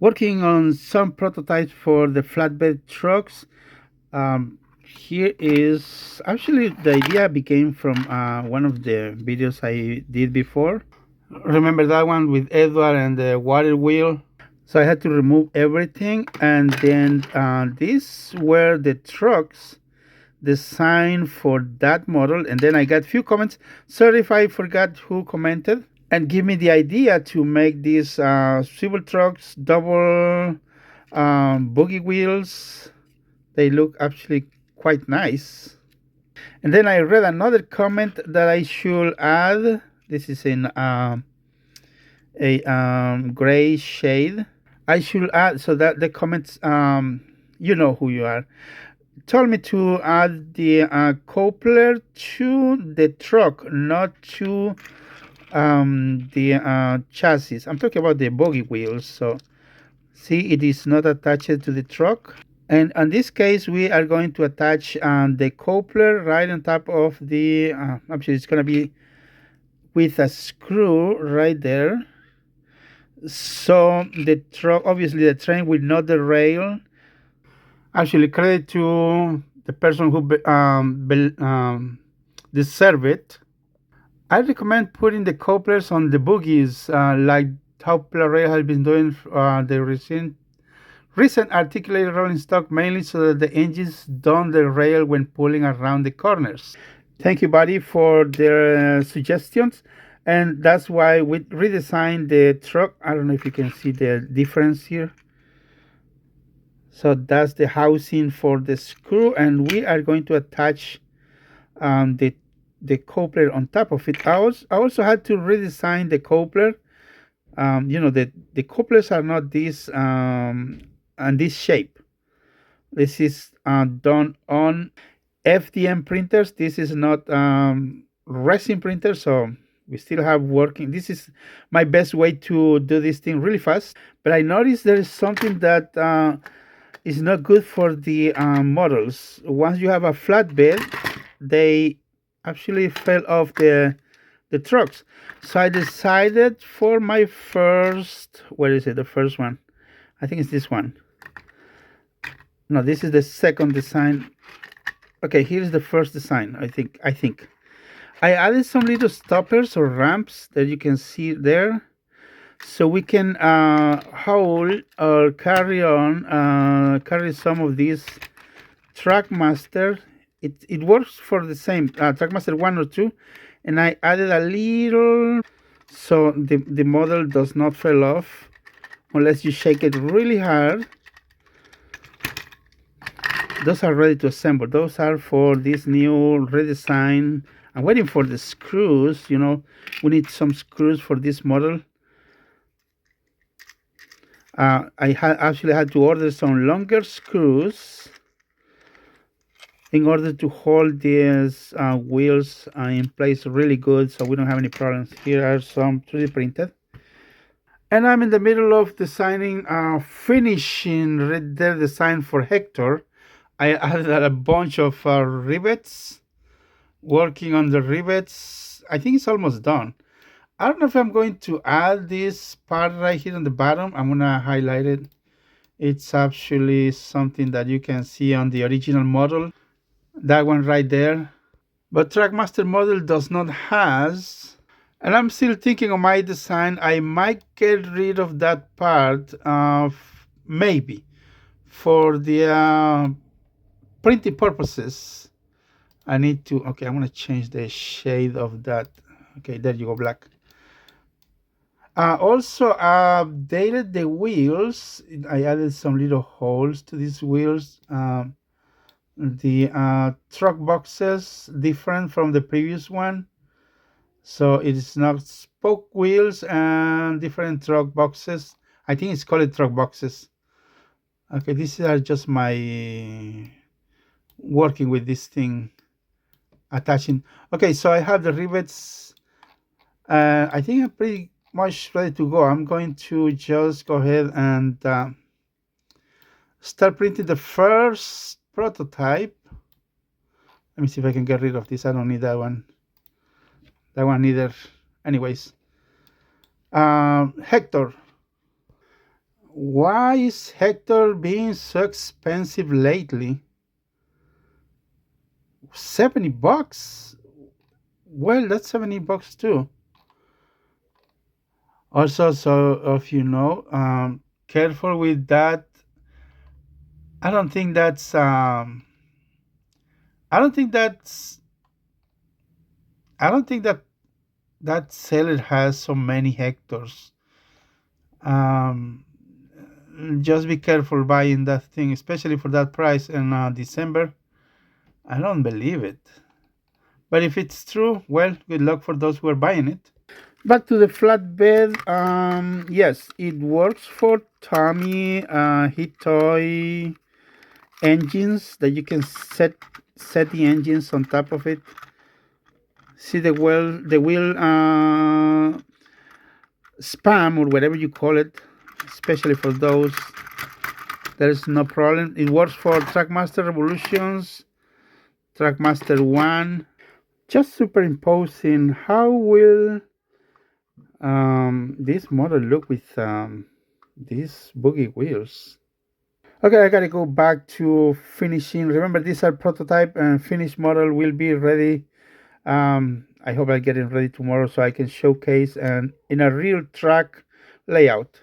working on some prototypes for the flatbed trucks. Here is actually the idea became from one of the videos I did before. Remember that one with Edward and the water wheel? So I had to remove everything, and then these were the trucks designed for that model. And then I got few comments. Sorry if I forgot who commented, and give me the idea to make these swivel trucks, double boogie wheels. They look actually quite nice. And then I read another comment that I should add. This is in a gray shade. I should add, so that the comments, you know who you are, told me to add the coupler to the truck, not to the chassis. I'm talking about the bogey wheels. So see, it is not attached to the truck. And in this case, we are going to attach the coupler right on top of the, actually it's going to be with a screw right there. So the truck, obviously the train will not derail. Actually, credit to the person who deserve it. I recommend putting the couplers on the bogies, like how Plarail has been doing the recent articulated rolling stock, mainly so that the engines don't derail when pulling around the corners. Thank you, buddy, for their suggestions. And that's why we redesigned the truck. I don't know if you can see the difference here. So that's the housing for the screw, and we are going to attach the coupler on top of it. I also had to redesign the coupler. The couplers are not this and this shape. This is done on FDM printers. This is not resin printer, so we still have working. This is my best way to do this thing really fast. But I noticed there is something that is not good for the models. Once you have a flatbed, they actually fell off the trucks. So I decided for my first, where is it? The first one, I think it's this one. No, this is the second design. Okay, here's the first design. I think I added some little stoppers or ramps that you can see there, so we can hold or carry some of these Trackmaster. It works for the same Trackmaster 1 or 2, and I added a little so the model does not fall off unless you shake it really hard. Those are ready to assemble. Those are for this new redesign. I'm waiting for the screws. We need some screws for this model. I actually had to order some longer screws in order to hold these wheels in place really good, so we don't have any problems. Here are some 3D printed. And I'm in the middle of designing, finishing their design for Hector. I added a bunch of rivets, working on the rivets. I think it's almost done. I don't know if I'm going to add this part right here on the bottom. I'm going to highlight it. It's actually something that you can see on the original model. That one right there. But Trackmaster model does not has. And I'm still thinking of my design. I might get rid of that part maybe for the printing purposes. I need to, okay, I'm going to change the shade of that. Okay, there you go, black. Also updated the wheels. I added some little holes to these wheels. The truck boxes different from the previous one. So it is not spoke wheels and different truck boxes. I think it's called truck boxes. Okay, these are just my working with this thing, attaching. Okay, so I have the rivets. I think I'm pretty much ready to go. I'm going to just go ahead and start printing the first prototype. Let me see if I can get rid of this. I don't need that one. That one either. Anyways, Hector. Why is Hector being so expensive lately? $70? Well, that's $70 too. Also, so if you know, careful with that. I don't think that's I don't think that's I don't think that that seller has so many hectares. Um, just be careful buying that thing, especially for that price in December. I don't believe it. But if it's true, well, good luck for those who are buying it. Back to the flatbed. Yes, it works for Tomy heat toy engines that you can set the engines on top of it. See the wheel spam or whatever you call it, especially for those. There is no problem. It works for Trackmaster Revolutions, Trackmaster 1. Just superimposing, how will this model look with these boogie wheels? Okay, I gotta go back to finishing. Remember, these are prototype and finished model will be ready. I hope I get it ready tomorrow so I can showcase and in a real track layout.